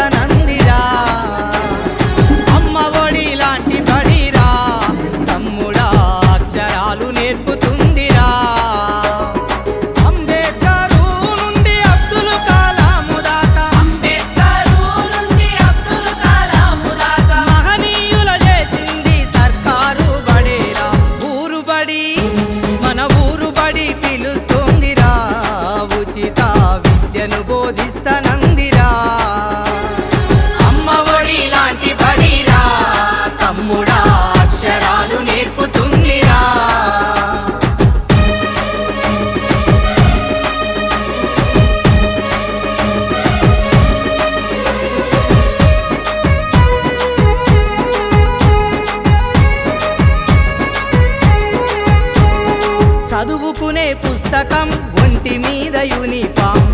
బోధిస్తనందిరా అమ్మ ఒడి లాంటి బడిరా తమ్ముడా అక్షరాలు నేర్పుతుందిరా అంబేద్కరు నుండి అబ్దుల్ కలాము దాకా మహనీయుల చేసింది సర్కారు బడేరా ఊరు బడి మన ఊరు బడి పిలుస్తోందిరా ఉచిత విద్యను బోధిస్తనందిరా అమ్మ ఒడి లాంటి బడిరా తమ్ముడా అక్షరాలు నేర్పుతుందిరా చదువుకునే పుస్తకం ఒంటి మీద యూనిఫామ్